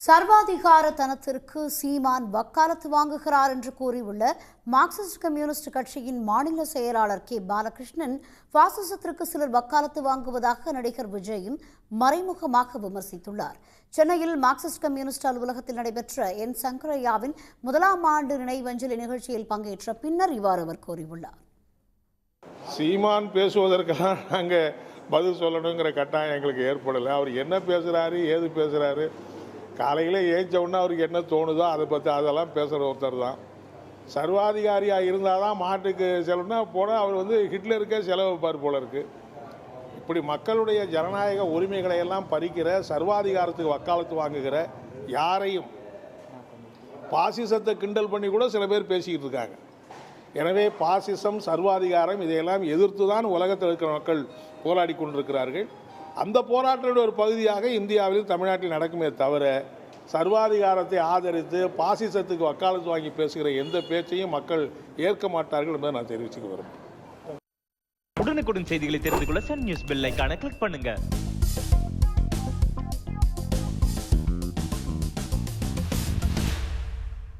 சர்வாதிகாரத்தனத்திற்கு சீமான் வக்காலத்து வாங்குகிறார் என்று கூறியுள்ள மார்க்சிஸ்ட் கம்யூனிஸ்ட் கட்சியின் மாநில செயலாளர் கே பாலகிருஷ்ணன், பாசிசத்திற்கு சிலர் வக்காலத்து வாங்குவதாக நடிகர் விஜயும் மறைமுகமாக விமர்சித்துள்ளார். சென்னையில் மார்க்சிஸ்ட் கம்யூனிஸ்ட் அலுவலகத்தில் நடைபெற்ற என் சங்கரையாவின் 1ஆம் ஆண்டு நினைவஞ்சலி நிகழ்ச்சியில் பங்கேற்ற பின்னர் இவ்வாறு அவர் கூறியுள்ளார். சீமான் பேசுவதற்கெல்லாம் நாங்கள் பதில் சொல்லணுங்கிற கட்டாயம் எங்களுக்கு ஏற்படலை. அவர் என்ன பேசுகிறாரு, ஏது பேசுகிறாரு, காலையில் ஏஞ்ச உடனே அவருக்கு என்ன தோணுதோ அதை பற்றி அதெல்லாம் பேசுகிற ஒருத்தர் தான். சர்வாதிகாரியாக இருந்தால் தான் மாட்டுக்கு செலவுனா போனால் அவர் ஹிட்லருக்கே செலவு வைப்பார் போல இருக்குது. இப்படி மக்களுடைய ஜனநாயக உரிமைகளை எல்லாம் பறிக்கிற, சர்வாதிகாரத்துக்கு வக்காலத்து வாங்குகிற யாரையும் பாசிசத்தை கிண்டல் பண்ணி கூட சில பேர் பேசிக்கிட்டு இருக்காங்க. எனவே பாசிசம், சர்வாதிகாரம் இதையெல்லாம் எதிர்த்து தான் உலகத்தில் இருக்கிற மக்கள் போராடி கொண்டிருக்கிறார்கள். அந்த போராட்டத்தினுடைய ஒரு பகுதியாக இந்தியாவில், தமிழ்நாட்டில் நடக்குமே தவிர, சர்வாதிகாரத்தை ஆதரித்து பாசிசத்துக்கு வக்காலத்து வாங்கி பேசுகிற எந்த பேச்சையும் மக்கள் ஏற்க மாட்டார்கள் என்பதை நான் தெரிவிச்சுக்க விரும்புகிறேன். உடனுக்குடன் செய்திகளை தெரிந்து கொள்ள சன் நியூஸ் பெல் ஐகானை கிளிக் பண்ணுங்க.